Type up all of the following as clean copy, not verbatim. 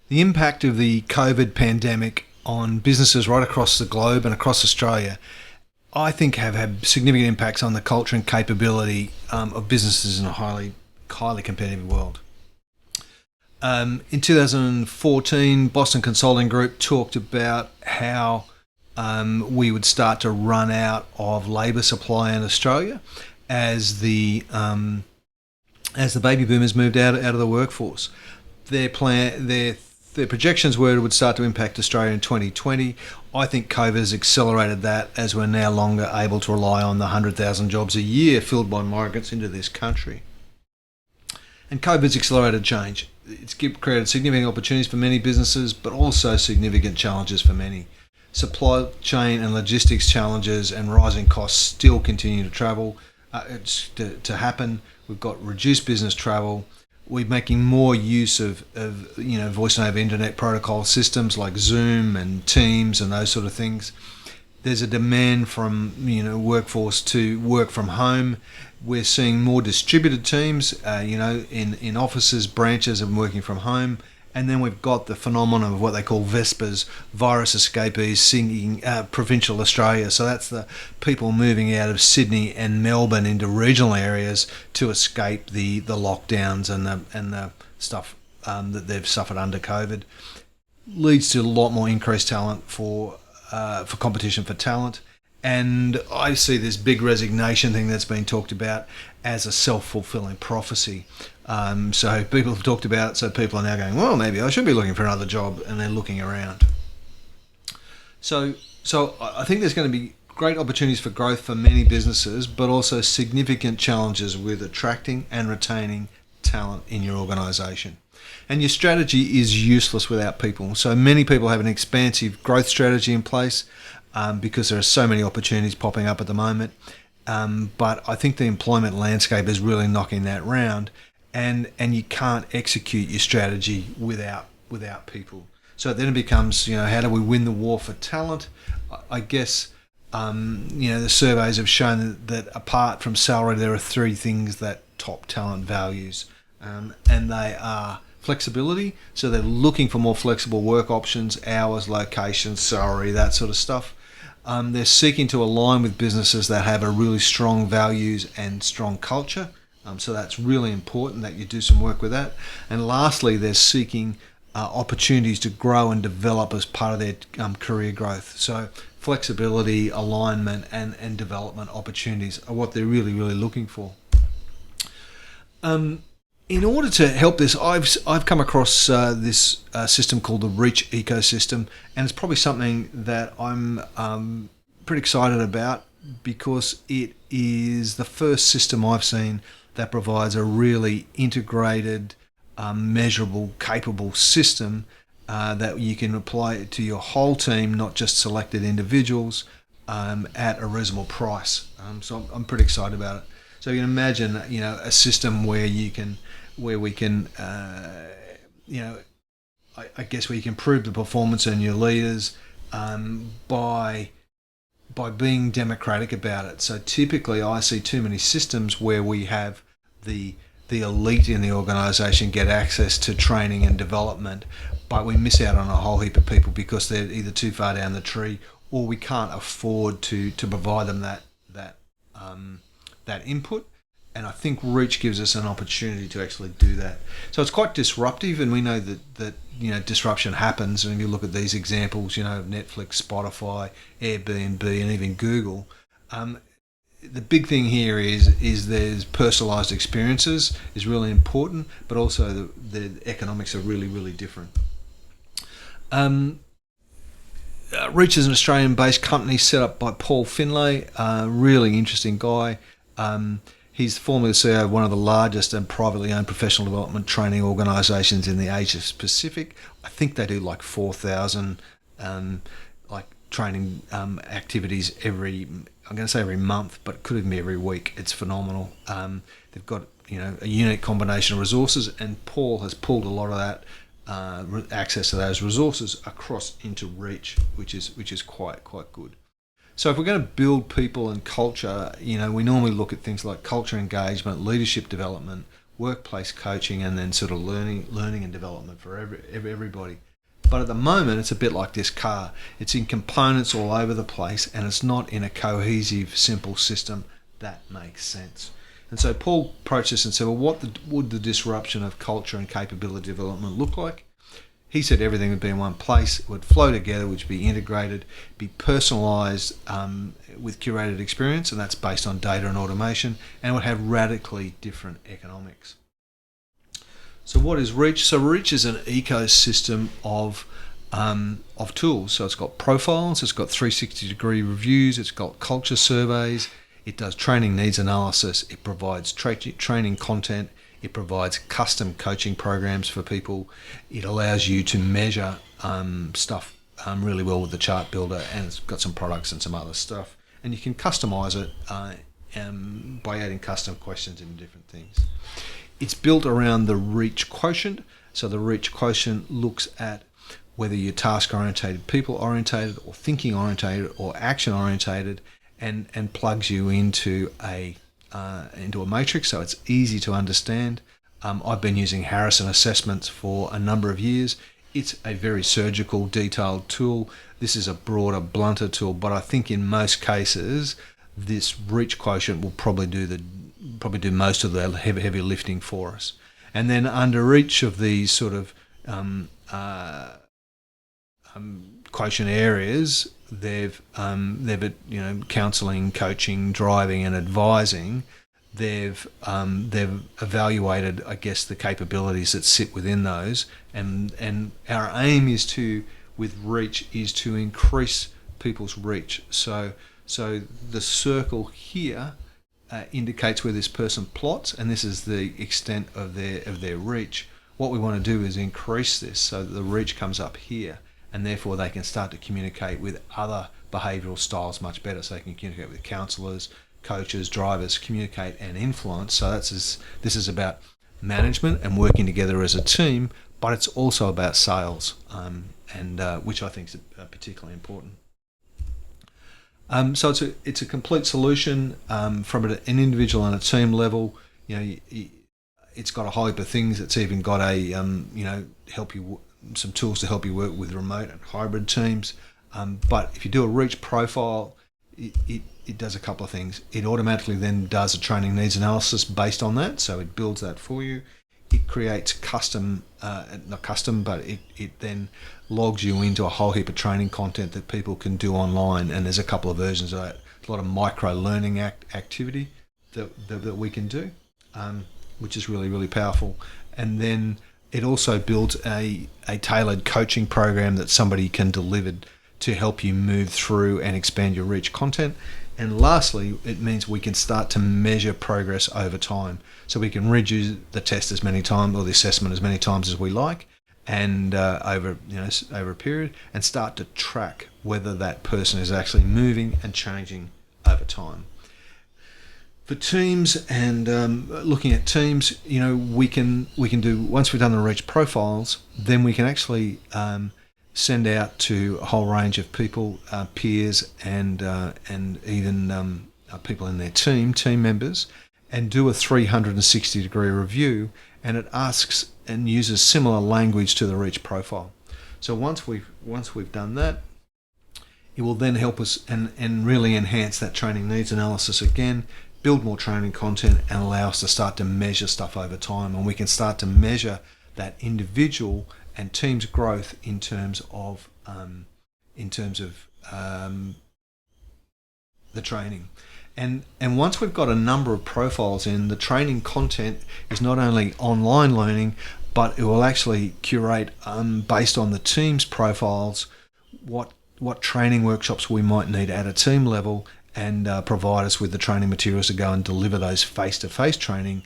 The impact of the COVID pandemic on businesses right across the globe and across Australia, I think, have had significant impacts on the culture and capability of businesses in a highly competitive world. In 2014, Boston Consulting Group talked about how we would start to run out of labour supply in Australia as the baby boomers moved out of the workforce. Their projections were it would start to impact Australia in 2020. I think COVID has accelerated that, as we're no longer able to rely on the 100,000 jobs a year filled by migrants into this country. And COVID's accelerated change. It's created significant opportunities for many businesses, but also significant challenges for many. Supply chain and logistics challenges and rising costs still continue to happen. We've got reduced business travel. We're making more use of voice over internet protocol systems like Zoom and Teams and those sort of things. There's a demand from workforce to work from home. We're seeing more distributed teams, in offices, branches, and working from home. And then we've got the phenomenon of what they call VESPAs, virus escapees, singing provincial Australia. So that's the people moving out of Sydney and Melbourne into regional areas to escape the lockdowns and the stuff that they've suffered under COVID. Leads to a lot more increased talent for competition for talent. And I see this big resignation thing that's been talked about as a self-fulfilling prophecy. So people have talked about it, so people are now going, well, maybe I should be looking for another job, and they're looking around. So I think there's going to be great opportunities for growth for many businesses, but also significant challenges with attracting and retaining talent in your organisation. And your strategy is useless without people. So many people have an expansive growth strategy in place because there are so many opportunities popping up at the moment. But I think the employment landscape is really knocking that round, and you can't execute your strategy without people. So then it becomes, how do we win the war for talent? I guess, the surveys have shown that apart from salary, there are three things that top talent values, and they are flexibility. So they're looking for more flexible work options, hours, locations, salary, that sort of stuff. They're seeking to align with businesses that have a really strong values and strong culture. So that's really important that you do some work with that. And lastly, they're seeking opportunities to grow and develop as part of their career growth. So flexibility, alignment, and development opportunities are what they're really, really looking for. In order to help this, I've come across this system called the Reach ecosystem, and it's probably something that I'm pretty excited about because it is the first system I've seen that provides a really integrated, measurable, capable system that you can apply to your whole team, not just selected individuals, at a reasonable price. So I'm pretty excited about it. So you can imagine, a system where we can, I guess where you can improve the performance in your leaders by being democratic about it. So typically, I see too many systems where we have the elite in the organisation get access to training and development, but we miss out on a whole heap of people because they're either too far down the tree or we can't afford to provide them that input. And I think Reach gives us an opportunity to actually do that. So it's quite disruptive, and we know that disruption happens. And if you look at these examples, of Netflix, Spotify, Airbnb, and even Google, the big thing here is there's personalised experiences is really important, but also the economics are really, really different. Reach is an Australian-based company set up by Paul Finlay, a really interesting guy. He's formerly the CEO of one of the largest and privately owned professional development training organisations in the Asia Pacific. I think they do like 4,000 training activities every month, but it could even be every week. It's phenomenal. They've got a unique combination of resources, and Paul has pulled a lot of that access to those resources across into Reach, which is quite good. So if we're going to build people and culture, we normally look at things like culture engagement, leadership development, workplace coaching, and then sort of learning and development for everybody. But at the moment, it's a bit like this car. It's in components all over the place, and it's not in a cohesive, simple system that makes sense. And so Paul approached this and said, well, what would the disruption of culture and capability development look like? He said everything would be in one place, it would flow together, which would be integrated, be personalised with curated experience, and that's based on data and automation, and would have radically different economics. So what is Reach? So Reach is an ecosystem of tools. So it's got profiles, it's got 360-degree reviews, it's got culture surveys, it does training needs analysis, it provides training content, it provides custom coaching programs for people. It allows you to measure stuff really well with the chart builder, and it's got some products and some other stuff. And you can customize it by adding custom questions and different things. It's built around the Reach Quotient. So the Reach Quotient looks at whether you're task-orientated, people-orientated, or thinking-orientated, or action-orientated, and plugs you into a matrix, so it's easy to understand. I've been using Harrison assessments for a number of years. It's a very surgical, detailed tool. This is a broader, blunter tool, but I think in most cases, this Reach Quotient will probably do most of the heavy lifting for us. And then under each of these sort of quotient areas, they've counselling, coaching, driving, and advising. They've evaluated, I guess, the capabilities that sit within those, and our aim with Reach is to increase people's reach. So the circle here indicates where this person plots, and this is the extent of their reach. What we want to do is increase this so that the reach comes up here, and therefore they can start to communicate with other behavioural styles much better. So they can communicate with counsellors, coaches, drivers, communicate and influence. So this is about management and working together as a team, but it's also about sales, and which I think is particularly important. So it's a complete solution from an individual and a team level. It's got a whole heap of things. It's even got a help you some tools to help you work with remote and hybrid teams. But if you do a Reach profile, it does a couple of things. It automatically then does a training needs analysis based on that, so it builds that for you. It creates custom, not custom, but it then logs you into a whole heap of training content that people can do online, and there's a couple of versions of that. A lot of micro learning activity that we can do, which is really, really powerful. And then it also builds a tailored coaching program that somebody can deliver to help you move through and expand your Reach content. And lastly, it means we can start to measure progress over time. So we can redo the test as many times, or the assessment as many times as we like, and over a period, and start to track whether that person is actually moving and changing over time. For teams and looking at teams, we can do, once we've done the Reach profiles, then we can actually send out to a whole range of people, peers, and even people in their team members, and do a 360-degree review, and it asks and uses similar language to the Reach profile. So once we've done that, it will then help us and really enhance that training needs analysis again, build more training content, and allow us to start to measure stuff over time, and we can start to measure that individual and team's growth in terms of the training. And once we've got a number of profiles in, the training content is not only online learning, but it will actually curate based on the team's profiles what training workshops we might need at a team level, and provide us with the training materials to go and deliver those face-to-face training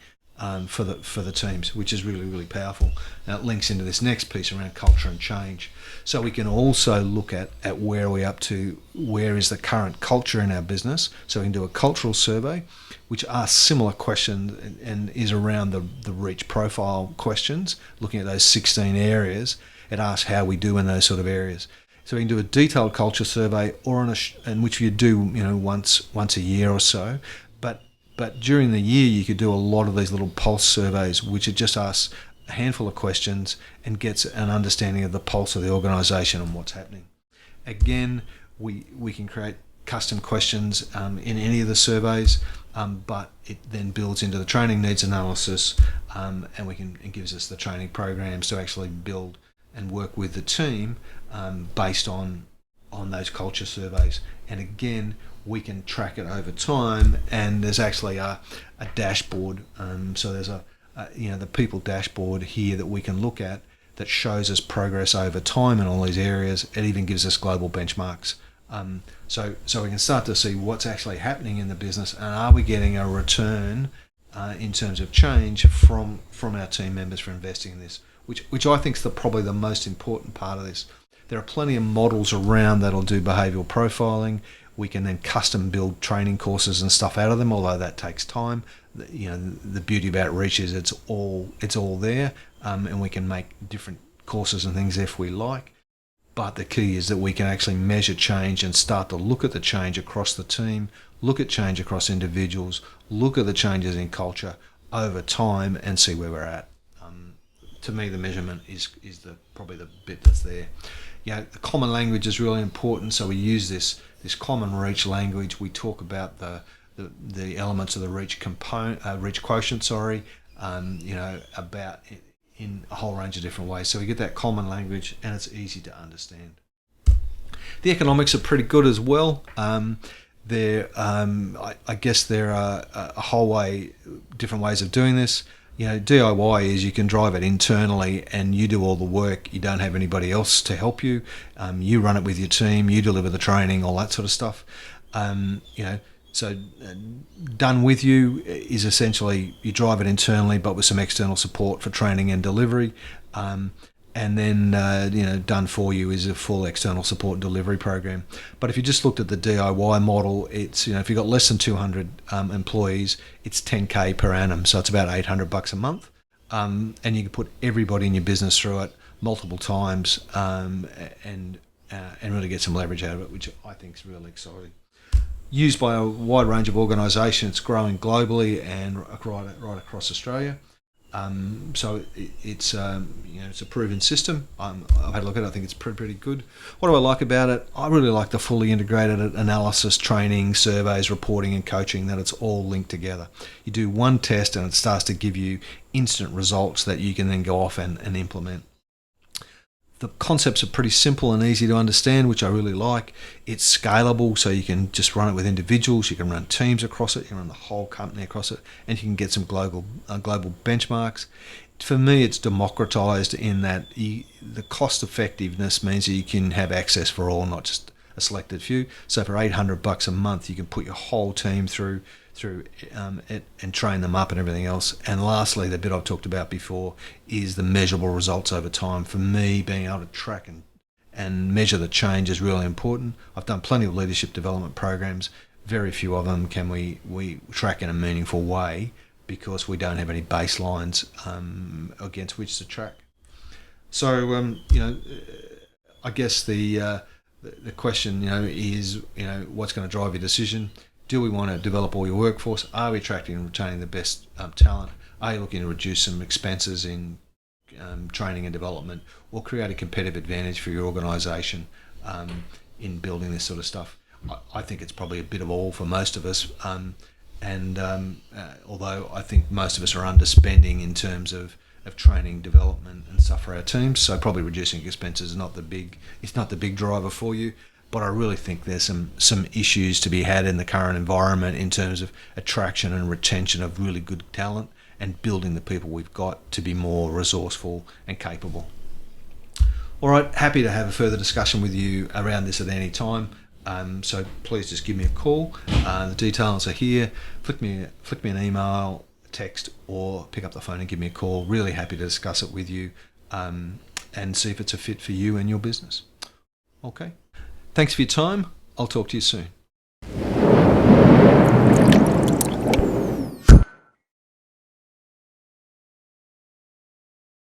for the teams, which is really, really powerful. Now it links into this next piece around culture and change. So we can also look at where are we up to, where is the current culture in our business. So we can do a cultural survey, which asks similar questions and is around the Reach profile questions, looking at those 16 areas. It asks how we do in those sort of areas. So we can do a detailed culture survey, or in which you do once a year or so. But But during the year, you could do a lot of these little pulse surveys, which are just asks a handful of questions and gets an understanding of the pulse of the organisation and what's happening. Again, we can create custom questions in any of the surveys, but it then builds into the training needs analysis, and it gives us the training programs to actually build and work with the team based on those culture surveys. And again, we can track it over time, and there's actually a dashboard. So there's the people dashboard here that we can look at that shows us progress over time in all these areas. It even gives us global benchmarks. So we can start to see what's actually happening in the business, and are we getting a return in terms of change from our team members for investing in this, which I think is probably the most important part of this. There are plenty of models around that'll do behavioural profiling. We can then custom build training courses and stuff out of them, although that takes time. The beauty about Reach is it's all there, and we can make different courses and things if we like. But the key is that we can actually measure change and start to look at the change across the team, look at change across individuals, look at the changes in culture over time and see where we're at. To me, the measurement is probably the bit that's there. The common language is really important, so we use this common Reach language. We talk about the elements of the Reach Quotient, about it in a whole range of different ways. So we get that common language, and it's easy to understand. The economics are pretty good as well. I guess there are a whole different ways of doing this. DIY is you can drive it internally and you do all the work. You don't have anybody else to help you. You run it with your team. You deliver the training, all that sort of stuff. So done with you is essentially you drive it internally, but with some external support for training and delivery. And then done for you is a full external support and delivery program. But if you just looked at the DIY model, it's if you've got less than 200 employees, it's 10K per annum, so it's about $800 a month, and you can put everybody in your business through it multiple times, and really get some leverage out of it, which I think is really exciting. Used by a wide range of organisations, it's growing globally and right across Australia. So it's a proven system. I've had a look at it. I think it's pretty good. What do I like about it? I really like the fully integrated analysis, training, surveys, reporting and coaching, that it's all linked together. You do one test and it starts to give you instant results that you can then go off and implement. The concepts are pretty simple and easy to understand, which I really like. It's scalable, so you can just run it with individuals, you can run teams across it, you can run the whole company across it, and you can get some global benchmarks. For me, it's democratized in that the cost effectiveness means that you can have access for all, not just a selected few. So for $800 a month, you can put your whole team through it and train them up and everything else. And lastly, the bit I've talked about before is the measurable results over time. For me, being able to track and measure the change is really important. I've done plenty of leadership development programs. Very few of them can we track in a meaningful way because we don't have any baselines against which to track. So I guess the question is what's going to drive your decision. Do we want to develop all your workforce? Are we attracting and retaining the best talent? Are you looking to reduce some expenses in training and development, or create a competitive advantage for your organisation in building this sort of stuff? I think it's probably a bit of all for most of us, although I think most of us are underspending in terms of training, development and stuff for our teams, so probably reducing expenses is not the big driver for you. But I really think there's some issues to be had in the current environment in terms of attraction and retention of really good talent and building the people we've got to be more resourceful and capable. All right, happy to have a further discussion with you around this at any time. So please just give me a call. The details are here. Flick me an email, text, or pick up the phone and give me a call. Really happy to discuss it with you and see if it's a fit for you and your business. Okay. Thanks for your time. I'll talk to you soon.